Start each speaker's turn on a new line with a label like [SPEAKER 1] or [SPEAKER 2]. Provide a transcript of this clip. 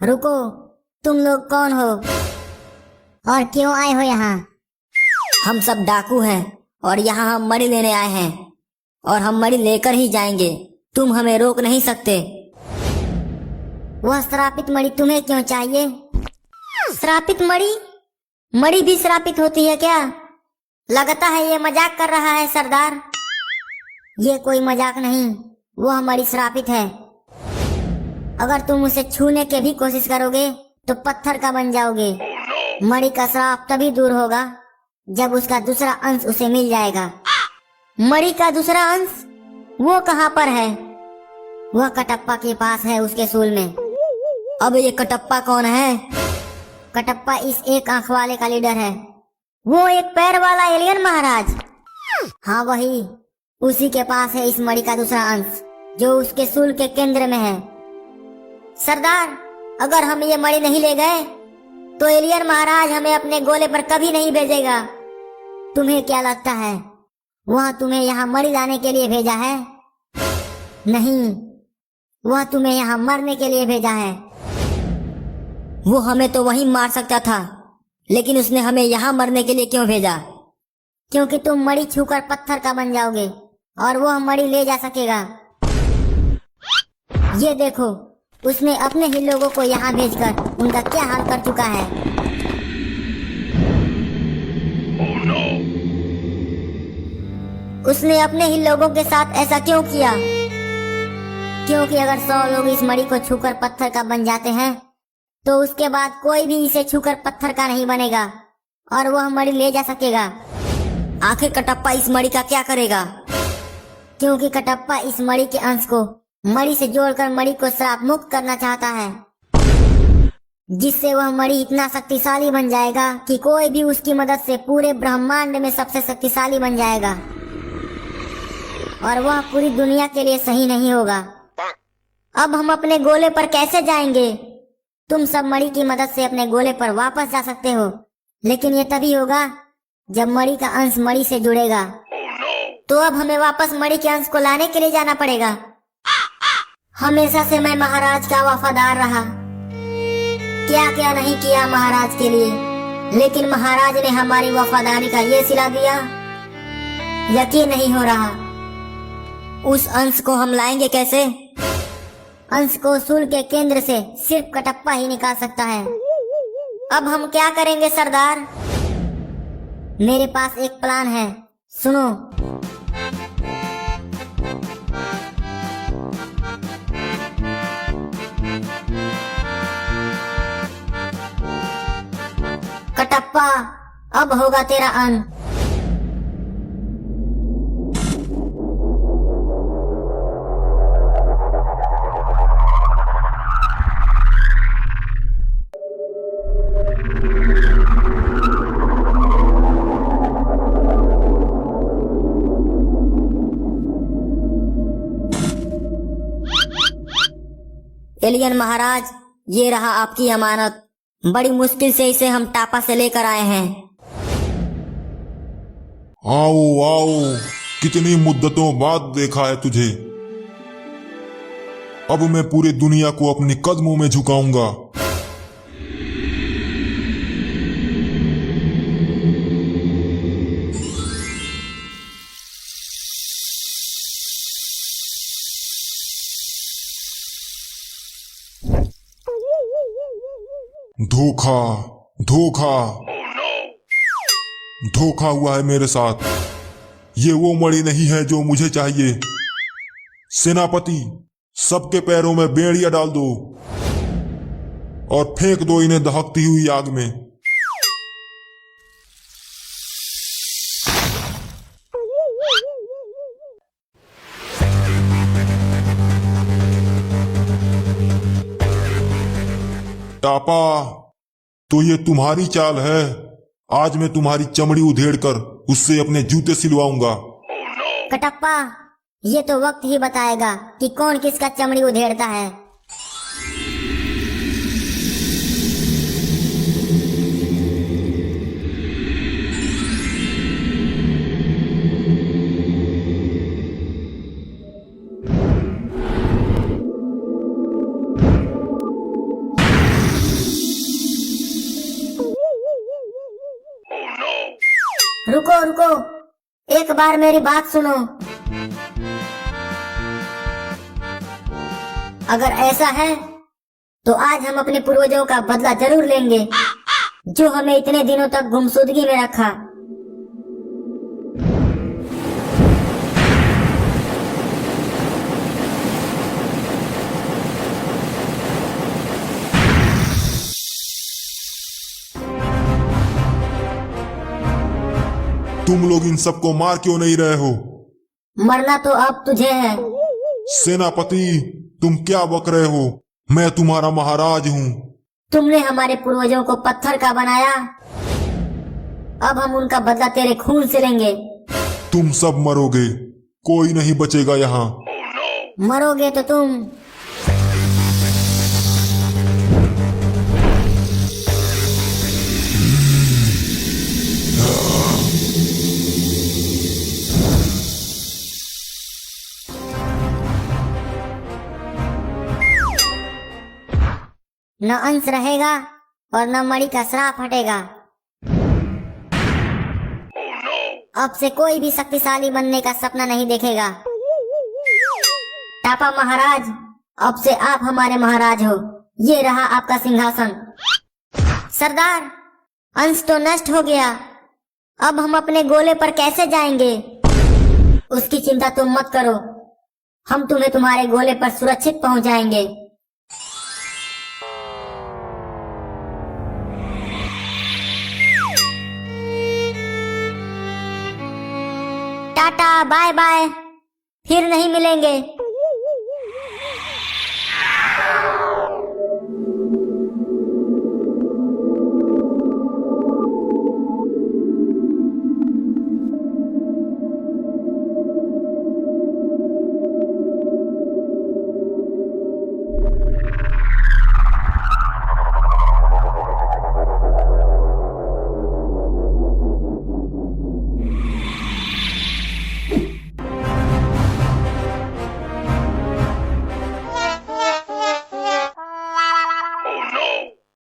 [SPEAKER 1] रुको, तुम लोग कौन हो और क्यों आए हो यहाँ?
[SPEAKER 2] हम सब डाकू हैं और यहाँ हम मणि लेने आए हैं और हम मणि लेकर ही जाएंगे। तुम हमें रोक नहीं सकते।
[SPEAKER 1] वह श्रापित मणि तुम्हें क्यों चाहिए? श्रापित मणि? मणि भी श्रापित होती है क्या? लगता है ये मजाक कर रहा है सरदार। ये कोई मजाक नहीं, वह मणि श्रापित है। अगर तुम उसे छूने की भी कोशिश करोगे तो पत्थर का बन जाओगे। मणि का श्राप तभी दूर होगा जब उसका दूसरा अंश उसे मिल जाएगा। मणि का दूसरा अंश? वो कहाँ पर है? वह कटप्पा के पास है, उसके सूल में।
[SPEAKER 2] अब ये कटप्पा कौन है?
[SPEAKER 1] कटप्पा इस एक आंख वाले का लीडर है। वो एक पैर वाला एलियन महाराज। हाँ वही, उसी के पास है इस मणि का दूसरा अंश जो उसके सूल के केंद्र में है। सरदार, अगर हम ये मणि नहीं ले गए तो एलियन महाराज हमें अपने गोले पर कभी नहीं भेजेगा। तुम्हें क्या लगता है वह तुम्हें यहाँ मणि लाने के लिए भेजा है? नहीं, वह तुम्हें यहाँ मरने के लिए भेजा है।
[SPEAKER 2] वो हमें तो वहीं मार सकता था, लेकिन उसने हमें यहाँ मरने के लिए क्यों भेजा?
[SPEAKER 1] क्योंकि तुम मणि छूकर पत्थर का बन जाओगे और वह मणि ले जा सकेगा। ये देखो, उसने अपने ही लोगों को यहाँ भेजकर उनका क्या हाल कर चुका है।
[SPEAKER 3] Oh no!
[SPEAKER 1] उसने अपने ही लोगों के साथ ऐसा क्यों किया? क्योंकि अगर 100 लोग इस मणि को छूकर पत्थर का बन जाते हैं तो उसके बाद कोई भी इसे छूकर पत्थर का नहीं बनेगा और वह मणि ले जा सकेगा।
[SPEAKER 2] आखिर कटप्पा इस मणि का क्या करेगा?
[SPEAKER 1] क्योंकि कटप्पा इस मणि के अंश को मणि से जोड़कर मणि को श्राप मुक्त करना चाहता है, जिससे वह मणि इतना शक्तिशाली बन जाएगा कि कोई भी उसकी मदद से पूरे ब्रह्मांड में सबसे शक्तिशाली बन जाएगा और वह पूरी दुनिया के लिए सही नहीं होगा। अब हम अपने गोले पर कैसे जाएंगे? तुम सब मणि की मदद से अपने गोले पर वापस जा सकते हो, लेकिन ये तभी होगा जब मणि का अंश मणि से जुड़ेगा। तो अब हमें वापस मणि के अंश को लाने के लिए जाना पड़ेगा। हमेशा से मैं महाराज का वफादार रहा, क्या क्या नहीं किया महाराज के लिए, लेकिन महाराज ने हमारी वफादारी का ये सिला दिया, यकीन नहीं हो रहा।
[SPEAKER 2] उस अंश को हम लाएंगे कैसे?
[SPEAKER 1] अंश को सूल के केंद्र से सिर्फ कटप्पा ही निकाल सकता है। अब हम क्या करेंगे सरदार? मेरे पास एक प्लान है, सुनो। कटप्पा, अब होगा तेरा अंत।
[SPEAKER 2] एलियन महाराज, ये रहा आपकी अमानत। बड़ी मुश्किल से इसे हम टापा से लेकर आए हैं।
[SPEAKER 3] आओ आओ, कितनी मुद्दतों बाद देखा है तुझे। अब मैं पूरी दुनिया को अपने कदमों में झुकाऊंगा। धोखा धोखा धोखा हुआ है मेरे साथ। ये वो मणि नहीं है जो मुझे चाहिए। सेनापति, सबके पैरों में बेड़िया डाल दो और फेंक दो इन्हें दहकती हुई आग में। टापा, तो ये तुम्हारी चाल है। आज मैं तुम्हारी चमड़ी उधेड़कर उससे अपने जूते सिलवाऊंगा।
[SPEAKER 1] कटप्पा, ये तो वक्त ही बताएगा कि कौन किसका चमड़ी उधेड़ता है। एक बार मेरी बात सुनो। अगर ऐसा है तो आज हम अपने पूर्वजों का बदला जरूर लेंगे, जो हमें इतने दिनों तक गुमशुदगी में रखा।
[SPEAKER 3] तुम लोग इन सबको मार क्यों नहीं रहे हो?
[SPEAKER 1] मरना तो अब तुझे है।
[SPEAKER 3] सेनापति, तुम क्या बक रहे हो? मैं तुम्हारा महाराज हूँ।
[SPEAKER 1] तुमने हमारे पूर्वजों को पत्थर का बनाया, अब हम उनका बदला तेरे खून से लेंगे।
[SPEAKER 3] तुम सब मरोगे, कोई नहीं बचेगा यहाँ।
[SPEAKER 1] मरोगे तो तुम। न अंश रहेगा और न मणि का श्राप हटेगा। अब से कोई भी शक्तिशाली बनने का सपना नहीं देखेगा। टापा महाराज, अब से आप हमारे महाराज हो। ये रहा आपका सिंहासन। सरदार, अंश तो नष्ट हो गया, अब हम अपने गोले पर कैसे जाएंगे? उसकी चिंता तुम मत करो, हम तुम्हें तुम्हारे गोले पर सुरक्षित पहुंचाएंगे। टाटा, बाय बाय, फिर नहीं मिलेंगे।